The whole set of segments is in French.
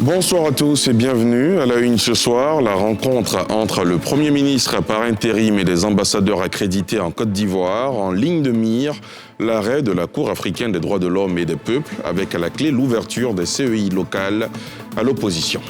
Bonsoir à tous et bienvenue. À la une ce soir, la rencontre entre le Premier ministre par intérim et les ambassadeurs accrédités en Côte d'Ivoire. En ligne de mire, l'arrêt de la Cour africaine des droits de l'homme et des peuples, avec à la clé l'ouverture des CEI locales à l'opposition.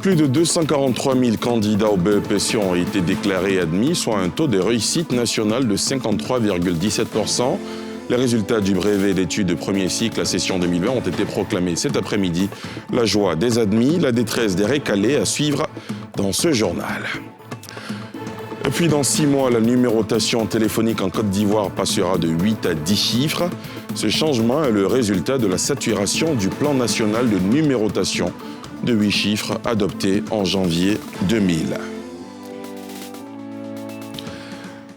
Plus de 243 000 candidats au BEPC ont été déclarés admis, soit un taux de réussite nationale de 53,17%. Les résultats du brevet d'études de premier cycle à session 2020 ont été proclamés cet après-midi. La joie des admis, la détresse des récalés à suivre dans ce journal. Et puis dans 6 mois, la numérotation téléphonique en Côte d'Ivoire passera de 8 à 10 chiffres. Ce changement est le résultat de la saturation du plan national de numérotation de 8 chiffres adopté en janvier 2000.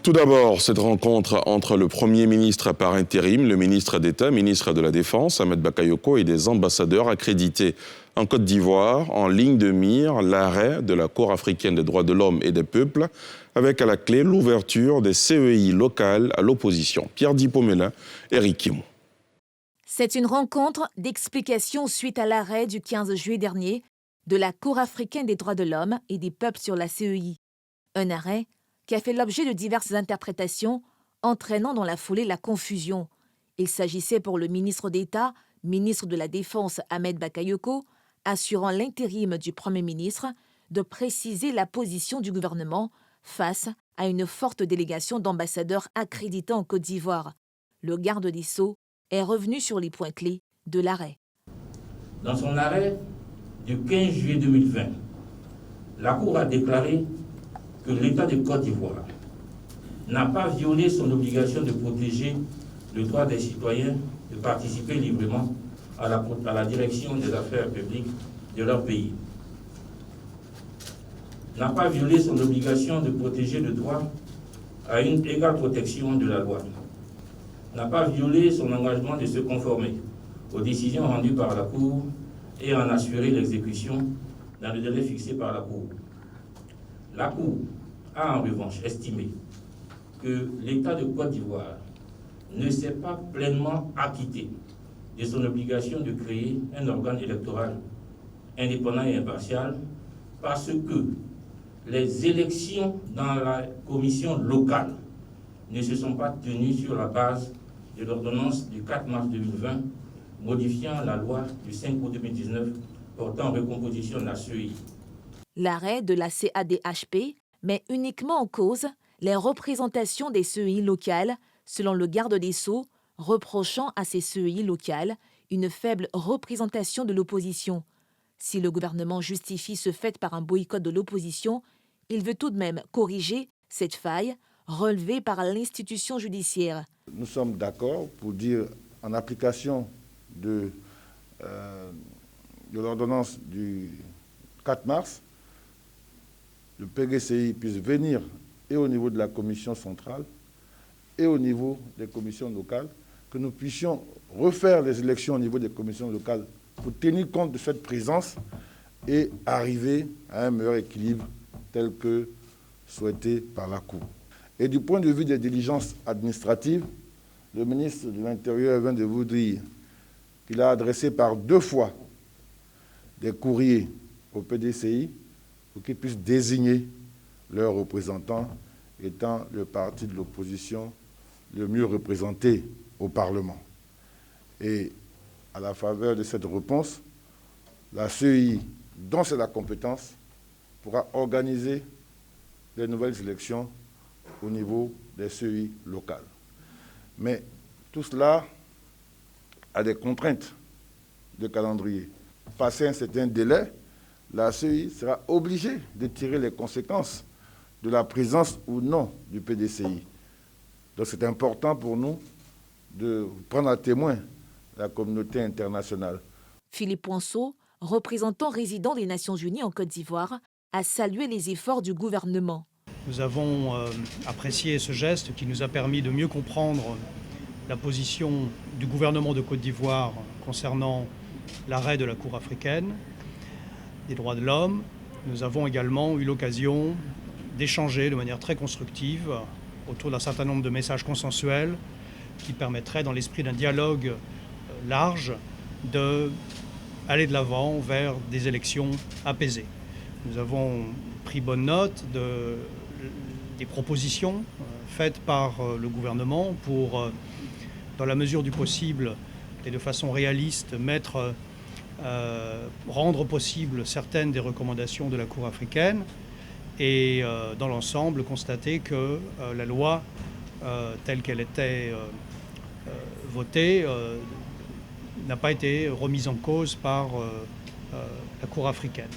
Tout d'abord, cette rencontre entre le Premier ministre par intérim, le ministre d'État, ministre de la Défense, Ahmed Bakayoko, et des ambassadeurs accrédités en Côte d'Ivoire, en ligne de mire, l'arrêt de la Cour africaine des droits de l'homme et des peuples, avec à la clé l'ouverture des CEI locales à l'opposition. Pierre Dipomela, Eric Kimou. C'est une rencontre d'explication suite à l'arrêt du 15 juillet dernier de la Cour africaine des droits de l'homme et des peuples sur la CEI. Un arrêt qui a fait l'objet de diverses interprétations, entraînant dans la foulée la confusion. Il s'agissait pour le ministre d'État, ministre de la Défense Ahmed Bakayoko, assurant l'intérim du Premier ministre, de préciser la position du gouvernement face à une forte délégation d'ambassadeurs accrédités en Côte d'Ivoire. Le garde des Sceaux est revenu sur les points clés de l'arrêt. Dans son arrêt du 15 juillet 2020, la Cour a déclaré que l'État de Côte d'Ivoire n'a pas violé son obligation de protéger le droit des citoyens de participer librement à la direction des affaires publiques de leur pays, n'a pas violé son obligation de protéger le droit à une égale protection de la loi, n'a pas violé son engagement de se conformer aux décisions rendues par la Cour et en assurer l'exécution dans le délai fixé par la Cour. La Cour a en revanche estimé que l'État de Côte d'Ivoire ne s'est pas pleinement acquitté de son obligation de créer un organe électoral indépendant et impartial parce que les élections dans la commission locale ne se sont pas tenues sur la base de l'ordonnance du 4 mars 2020 modifiant la loi du 5 août 2019 portant recomposition de la CEI. L'arrêt de la CADHP met uniquement en cause les représentations des CEI locales, selon le garde des Sceaux, reprochant à ces CEI locales une faible représentation de l'opposition. Si le gouvernement justifie ce fait par un boycott de l'opposition, il veut tout de même corriger cette faille relevée par l'institution judiciaire. Nous sommes d'accord pour dire, en application de l'ordonnance du 4 mars, le PDCI puisse venir et au niveau de la commission centrale et au niveau des commissions locales, que nous puissions refaire les élections au niveau des commissions locales pour tenir compte de cette présence et arriver à un meilleur équilibre tel que souhaité par la Cour. Et du point de vue des diligences administratives, le ministre de l'Intérieur vient de vous dire qu'il a adressé par 2 fois des courriers au PDCI pour qu'ils puissent désigner leurs représentants étant le parti de l'opposition le mieux représenté au Parlement. Et à la faveur de cette réponse, la CEI, dont c'est la compétence, pourra organiser les nouvelles élections au niveau des CEI locales. Mais tout cela a des contraintes de calendrier. Passé un certain délai, la CEI sera obligée de tirer les conséquences de la présence ou non du PDCI. Donc c'est important pour nous de prendre à témoin la communauté internationale. Philippe Poinceau, représentant résident des Nations Unies en Côte d'Ivoire, a salué les efforts du gouvernement. Nous avons apprécié ce geste qui nous a permis de mieux comprendre la position du gouvernement de Côte d'Ivoire concernant l'arrêt de la Cour africaine des droits de l'homme. Nous avons également eu l'occasion d'échanger de manière très constructive autour d'un certain nombre de messages consensuels qui permettraient, dans l'esprit d'un dialogue large, d'aller de l'avant vers des élections apaisées. Nous avons pris bonne note des propositions faites par le gouvernement pour, dans la mesure du possible et de façon réaliste, rendre possible certaines des recommandations de la Cour africaine et, dans l'ensemble, constater que la loi, telle qu'elle était votée, n'a pas été remise en cause par la Cour africaine.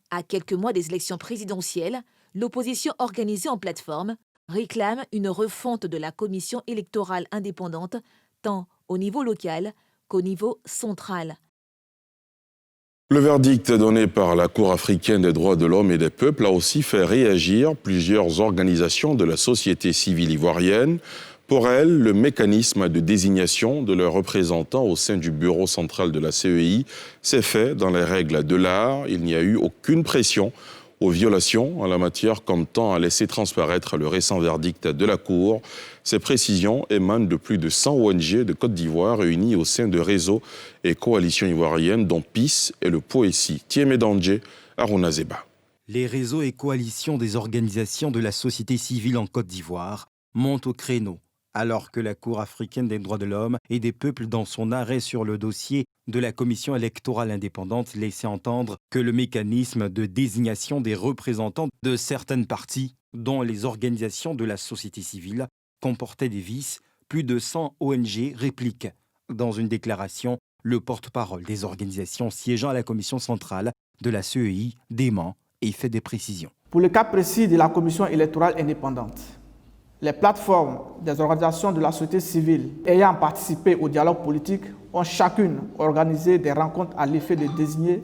À quelques mois des élections présidentielles, l'opposition organisée en plateforme réclame une refonte de la commission électorale indépendante, tant au niveau local qu'au niveau central. Le verdict donné par la Cour africaine des droits de l'homme et des peuples a aussi fait réagir plusieurs organisations de la société civile ivoirienne. Pour elles, le mécanisme de désignation de leurs représentants au sein du bureau central de la CEI s'est fait dans les règles de l'art. Il n'y a eu aucune pression aux violations en la matière, comme tend à laisser transparaître le récent verdict de la Cour. Ces précisions émanent de plus de 100 ONG de Côte d'Ivoire réunies au sein de réseaux et coalitions ivoiriennes, dont PIS et le POESI. Tiémé Dandje, Aruna Zeba. Les réseaux et coalitions des organisations de la société civile en Côte d'Ivoire montent au créneau, alors que la Cour africaine des droits de l'homme et des peuples, dans son arrêt sur le dossier de la commission électorale indépendante, laissait entendre que le mécanisme de désignation des représentants de certaines parties, dont les organisations de la société civile, comportait des vices. Plus de 100 ONG répliquent. Dans une déclaration, le porte-parole des organisations siégeant à la commission centrale de la CEI dément et fait des précisions. Pour le cas précis de la commission électorale indépendante, les plateformes des organisations de la société civile ayant participé au dialogue politique ont chacune organisé des rencontres à l'effet de désigner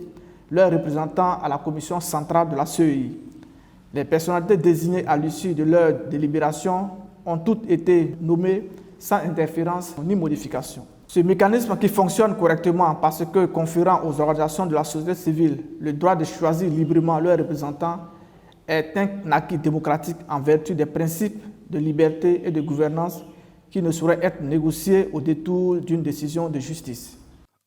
leurs représentants à la commission centrale de la CEI. Les personnalités désignées à l'issue de leur délibération ont toutes été nommées sans interférence ni modification. Ce mécanisme qui fonctionne correctement parce que conférant aux organisations de la société civile le droit de choisir librement leurs représentants est un acquis démocratique en vertu des principes de liberté et de gouvernance qui ne sauraient être négociés au détour d'une décision de justice.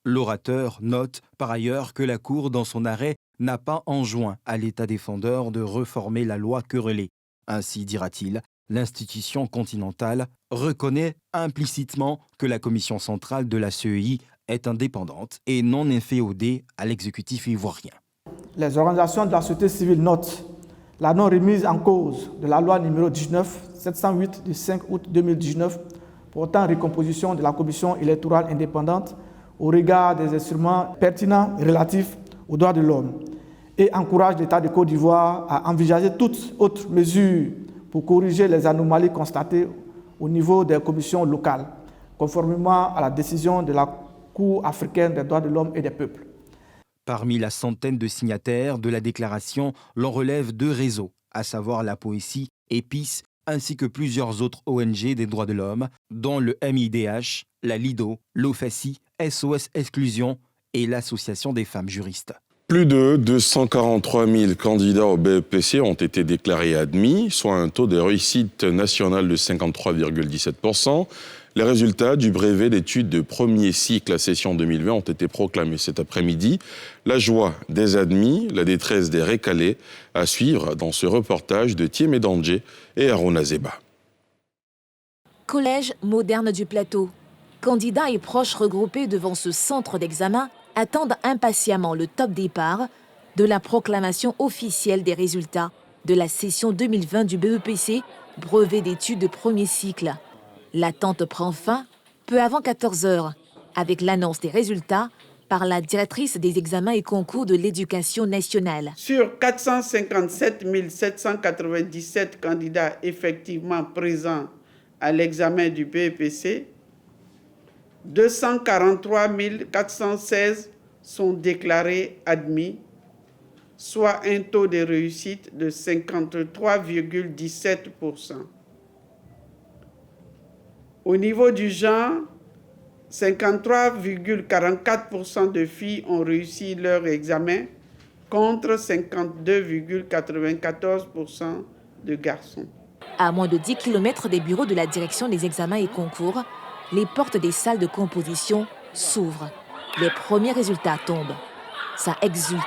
L'orateur note par ailleurs que la Cour, dans son arrêt, n'a pas enjoint à l'État défendeur de reformer la loi querellée. Ainsi, dira-t-il, l'institution continentale reconnaît implicitement que la commission centrale de la CEI est indépendante et non inféodée à l'exécutif ivoirien. Les organisations de la société civile notent la non-remise en cause de la loi numéro 19-708 du 5 août 2019 portant recomposition de la commission électorale indépendante au regard des instruments pertinents et relatifs aux droits de l'homme et encourage l'État de Côte d'Ivoire à envisager toute autre mesure pour corriger les anomalies constatées au niveau des commissions locales, conformément à la décision de la Cour africaine des droits de l'homme et des peuples. Parmi la centaine de signataires de la déclaration, l'on relève 2 réseaux, à savoir la POESI et PIS, ainsi que plusieurs autres ONG des droits de l'homme, dont le MIDH, la LIDO, l'OFACI, SOS Exclusion et l'Association des femmes juristes. Plus de 243 000 candidats au BEPC ont été déclarés admis, soit un taux de réussite national de 53,17%. Les résultats du brevet d'études de premier cycle à session 2020 ont été proclamés cet après-midi. La joie des admis, la détresse des récalés, à suivre dans ce reportage de Tiémé Dandje et Aruna Zeba. Collège moderne du Plateau. Candidats et proches regroupés devant ce centre d'examen attendent impatiemment le top départ de la proclamation officielle des résultats de la session 2020 du BEPC, brevet d'études de premier cycle. L'attente prend fin peu avant 14 h, avec l'annonce des résultats par la directrice des examens et concours de l'éducation nationale. Sur 457 797 candidats effectivement présents à l'examen du BEPC, 243 416 sont déclarés admis, soit un taux de réussite de 53,17%. Au niveau du genre, 53,44% de filles ont réussi leur examen contre 52,94% de garçons. À moins de 10 km des bureaux de la direction des examens et concours, les portes des salles de composition s'ouvrent. Les premiers résultats tombent. Ça exulte.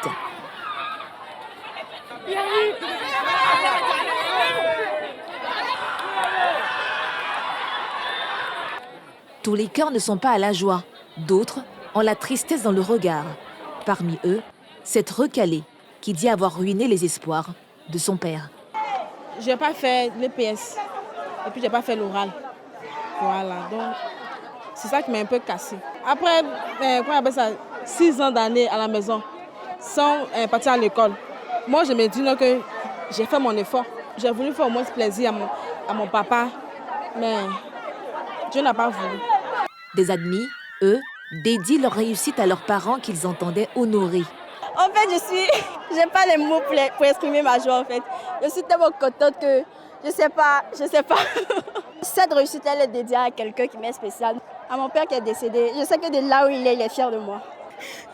Tous les cœurs ne sont pas à la joie. D'autres ont la tristesse dans le regard. Parmi eux, cette recalée qui dit avoir ruiné les espoirs de son père. Je n'ai pas fait l'EPS et puis je n'ai pas fait l'oral. Voilà, donc c'est ça qui m'a un peu cassé. Après, 6 ans d'années à la maison, sans partir à l'école, moi je me dis que j'ai fait mon effort. J'ai voulu faire au moins plaisir à mon papa, mais Dieu n'a pas voulu. Des admis, eux, dédient leur réussite à leurs parents qu'ils entendaient honorer. En fait, j'ai pas les mots pour exprimer ma joie en fait. Je suis tellement contente que je sais pas. Cette réussite, elle est dédiée à quelqu'un qui m'est spécial. À mon père qui est décédé. Je sais que de là où il est fier de moi.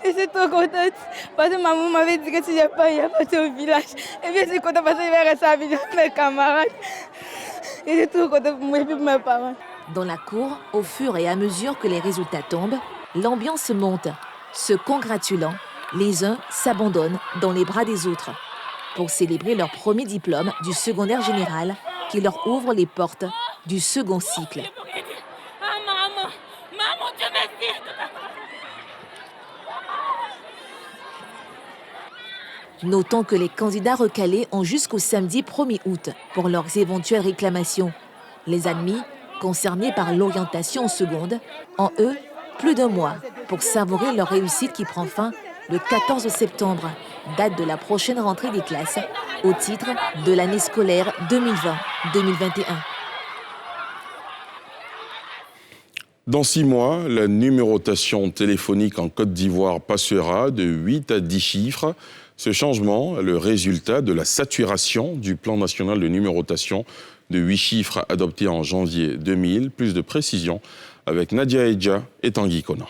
Je suis trop contente parce que maman m'avait dit que si je pas, il a parti au village. Et bien, je suis contente parce que je vais rester avec mes camarades. Et je suis trop contente pour moi et pour mes parents. Dans la cour, au fur et à mesure que les résultats tombent, l'ambiance monte. Se congratulant, les uns s'abandonnent dans les bras des autres pour célébrer leur premier diplôme du secondaire général qui leur ouvre les portes du second cycle. Notons que les candidats recalés ont jusqu'au samedi 1er août pour leurs éventuelles réclamations. Les admis, concernés par l'orientation en seconde, ont eux plus d'un mois pour savourer leur réussite qui prend fin le 14 septembre, date de la prochaine rentrée des classes, au titre de l'année scolaire 2020-2021. Dans 6 mois, la numérotation téléphonique en Côte d'Ivoire passera de 8 à 10 chiffres. Ce changement est le résultat de la saturation du plan national de numérotation de 8 chiffres adopté en janvier 2000. Plus de précisions avec Nadia Edja et Tanguy Conan.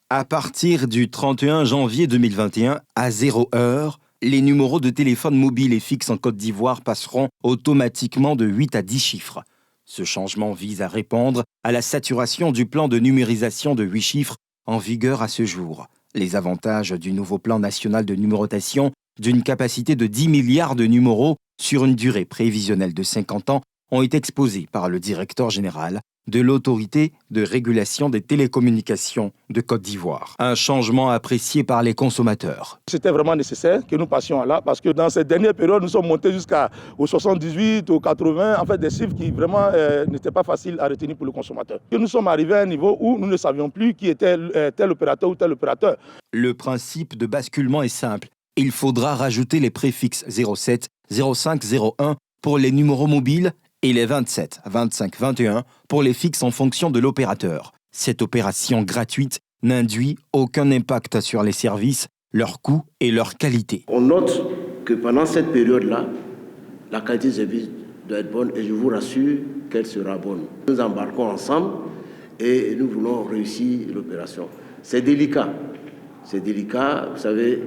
À partir du 31 janvier 2021, à 0 heure, les numéros de téléphone mobile et fixe en Côte d'Ivoire passeront automatiquement de 8 à 10 chiffres. Ce changement vise à répondre à la saturation du plan de numérisation de 8 chiffres en vigueur à ce jour. Les avantages du nouveau plan national de numérotation, d'une capacité de 10 milliards de numéros sur une durée prévisionnelle de 50 ans, ont été exposés par le directeur général de l'autorité de régulation des télécommunications de Côte d'Ivoire. Un changement apprécié par les consommateurs. C'était vraiment nécessaire que nous passions là parce que dans cette dernière période, nous sommes montés jusqu'au 78, au 80, en fait des chiffres qui vraiment n'étaient pas faciles à retenir pour le consommateur. Et nous sommes arrivés à un niveau où nous ne savions plus qui était tel opérateur ou tel opérateur. Le principe de basculement est simple. Il faudra rajouter les préfixes 07, 05, 01 pour les numéros mobiles et les 27, 25, 21 pour les fixes en fonction de l'opérateur. Cette opération gratuite n'induit aucun impact sur les services, leurs coûts et leur qualité. On note que pendant cette période-là, la qualité de service doit être bonne et je vous rassure qu'elle sera bonne. Nous embarquons ensemble et nous voulons réussir l'opération. C'est délicat, vous savez,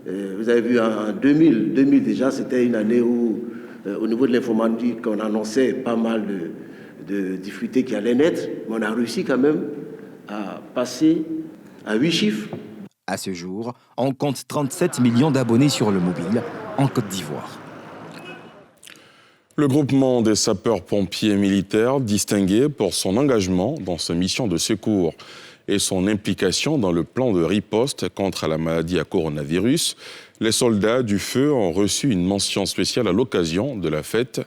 vous avez vu en 2000 déjà, c'était une année où au niveau de l'informatique, on annonçait pas mal de difficultés qui allaient naître, mais on a réussi quand même à passer à 8 chiffres. À ce jour, on compte 37 millions d'abonnés sur le mobile en Côte d'Ivoire. Le groupement des sapeurs-pompiers militaires, distingué pour son engagement dans sa mission de secours et son implication dans le plan de riposte contre la maladie à coronavirus, les soldats du feu ont reçu une mention spéciale à l'occasion de la fête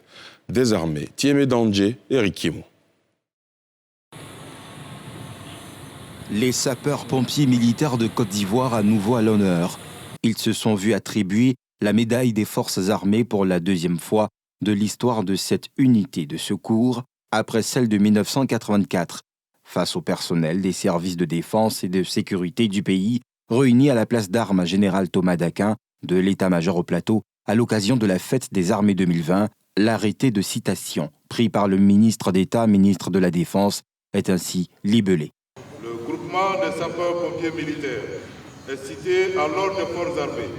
des armées. Tiémé Dandje et Rikimou. Les sapeurs-pompiers militaires de Côte d'Ivoire à nouveau à l'honneur. Ils se sont vus attribuer la médaille des forces armées pour la 2e fois de l'histoire de cette unité de secours, après celle de 1984, face au personnel des services de défense et de sécurité du pays, réunis à la place d'armes général Thomas Daquin de l'état-major au plateau à l'occasion de la fête des armées 2020, l'arrêté de citation pris par le ministre d'État, ministre de la Défense, est ainsi libellé. Le groupement des sapeurs-pompiers militaires est cité à l'ordre des forces armées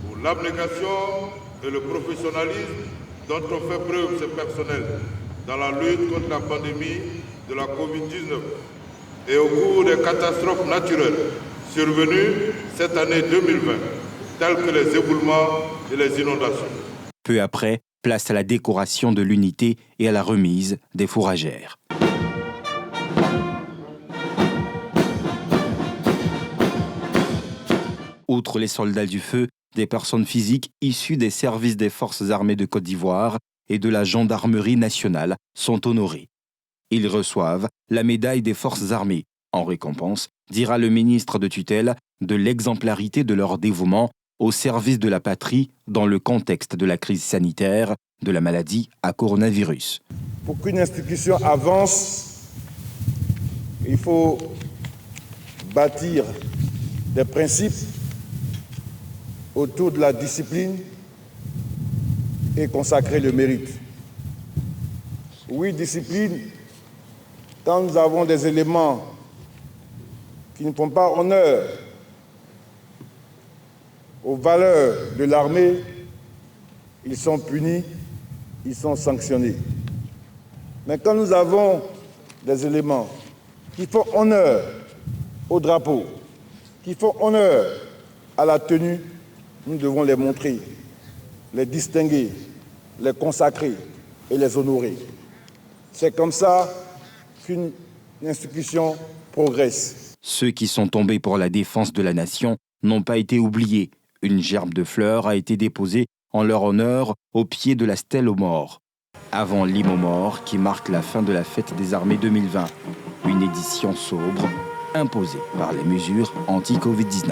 pour l'abnégation et le professionnalisme dont ont fait preuve ces personnels dans la lutte contre la pandémie de la Covid-19 et au cours des catastrophes naturelles survenues cette année 2020, telles que les éboulements et les inondations. Peu après, place à la décoration de l'unité et à la remise des fourragères. Outre les soldats du feu, des personnes physiques issues des services des forces armées de Côte d'Ivoire et de la gendarmerie nationale sont honorés. Ils reçoivent la médaille des forces armées, en récompense, dira le ministre de tutelle, de l'exemplarité de leur dévouement au service de la patrie dans le contexte de la crise sanitaire de la maladie à coronavirus. Pour qu'une institution avance, il faut bâtir des principes autour de la discipline et consacrer le mérite. Oui, discipline, quand nous avons des éléments qui ne font pas honneur aux valeurs de l'armée, ils sont punis, ils sont sanctionnés. Mais quand nous avons des éléments qui font honneur au drapeau, qui font honneur à la tenue, nous devons les montrer, les distinguer, les consacrer et les honorer. C'est comme ça qu'une institution progresse. Ceux qui sont tombés pour la défense de la nation n'ont pas été oubliés. Une gerbe de fleurs a été déposée en leur honneur au pied de la stèle aux morts, avant l'hymne aux morts qui marque la fin de la fête des armées 2020, une édition sobre imposée par les mesures anti-Covid-19.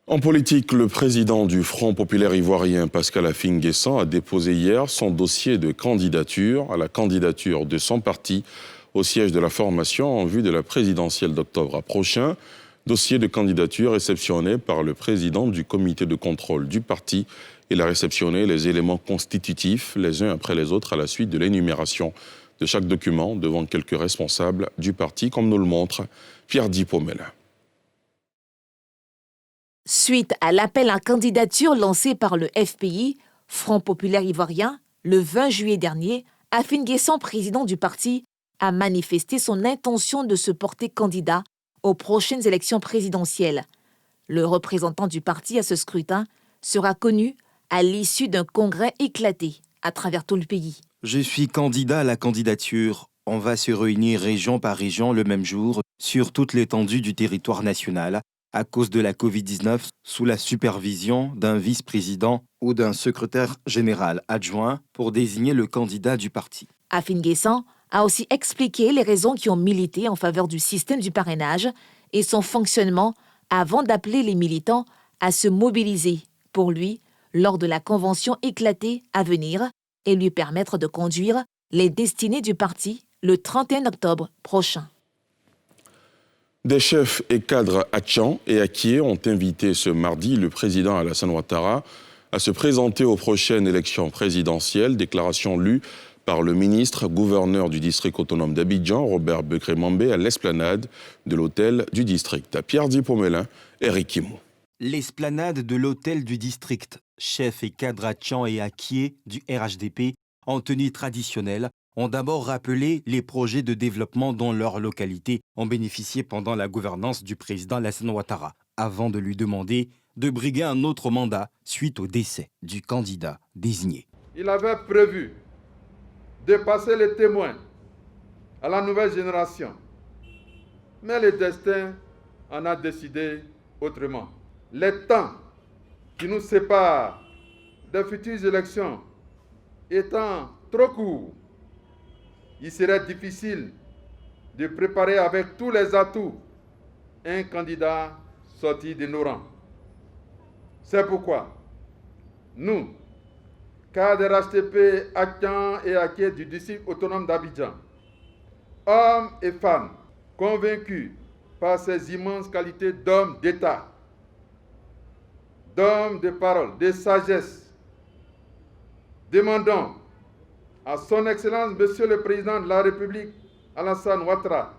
En politique, le président du Front populaire ivoirien, Pascal Affi-N'Guessan, a déposé hier son dossier de candidature à la candidature de son parti au siège de la formation en vue de la présidentielle d'octobre prochain. Dossier de candidature réceptionné par le président du comité de contrôle du parti. Il a réceptionné les éléments constitutifs les uns après les autres à la suite de l'énumération de chaque document devant quelques responsables du parti, comme nous le montre Pierre-Di Pomelin. Suite à l'appel à candidature lancé par le FPI, Front populaire ivoirien, le 20 juillet dernier, Affi-N'Guessan, président du parti, a manifesté son intention de se porter candidat aux prochaines élections présidentielles. Le représentant du parti à ce scrutin sera connu à l'issue d'un congrès éclaté à travers tout le pays. Je suis candidat à la candidature. On va se réunir région par région le même jour sur toute l'étendue du territoire national à cause de la Covid-19 sous la supervision d'un vice-président ou d'un secrétaire général adjoint pour désigner le candidat du parti. Affi-N'Guessan a aussi expliqué les raisons qui ont milité en faveur du système du parrainage et son fonctionnement avant d'appeler les militants à se mobiliser pour lui lors de la convention éclatée à venir et lui permettre de conduire les destinées du parti le 31 octobre prochain. Des chefs et cadres Hatchans et Akié ont invité ce mardi le président Alassane Ouattara à se présenter aux prochaines élections présidentielles, déclaration lue par le ministre gouverneur du district autonome d'Abidjan, Robert Bekré-Mambé, à l'esplanade de l'hôtel du district. À Pierre-Di Pomelin, Eric Kimou. L'esplanade de l'hôtel du district, chefs et cadres Hatchans et Akié du RHDP, en tenue traditionnelle, ont d'abord rappelé les projets de développement dont leur localité ont bénéficié pendant la gouvernance du président Alassane Ouattara, avant de lui demander de briguer un autre mandat suite au décès du candidat désigné. Il avait prévu de passer les témoins à la nouvelle génération, mais le destin en a décidé autrement. Les temps qui nous séparent des futures élections étant trop courts, il serait difficile de préparer avec tous les atouts un candidat sorti de nos rangs. C'est pourquoi nous, cadres RHDP, Hatchans et Akié du district autonome d'Abidjan, hommes et femmes convaincus par ces immenses qualités d'hommes d'État, d'hommes de parole, de sagesse, demandons à son Excellence, Monsieur le Président de la République, Alassane Ouattara,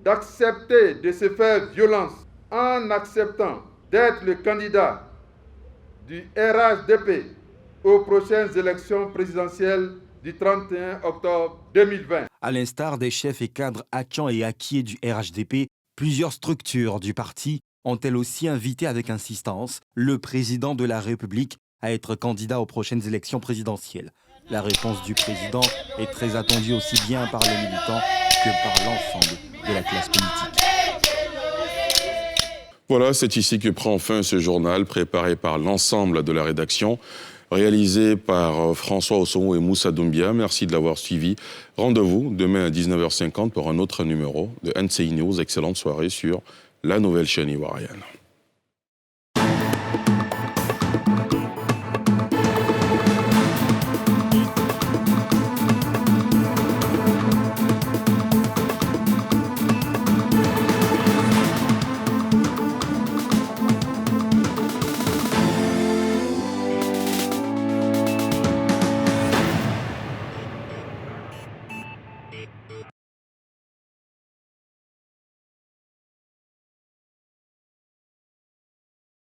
d'accepter de se faire violence en acceptant d'être le candidat du RHDP aux prochaines élections présidentielles du 31 octobre 2020. À l'instar des chefs et cadres Atian et Akié du RHDP, plusieurs structures du parti ont elles aussi invité avec insistance le président de la République à être candidat aux prochaines élections présidentielles. La réponse du président est très attendue aussi bien par les militants que par l'ensemble de la classe politique. Voilà, c'est ici que prend fin ce journal préparé par l'ensemble de la rédaction, réalisé par François Ossomo et Moussa Doumbia. Merci de l'avoir suivi. Rendez-vous demain à 19h50 pour un autre numéro de NCI News. Excellente soirée sur la nouvelle chaîne ivoirienne.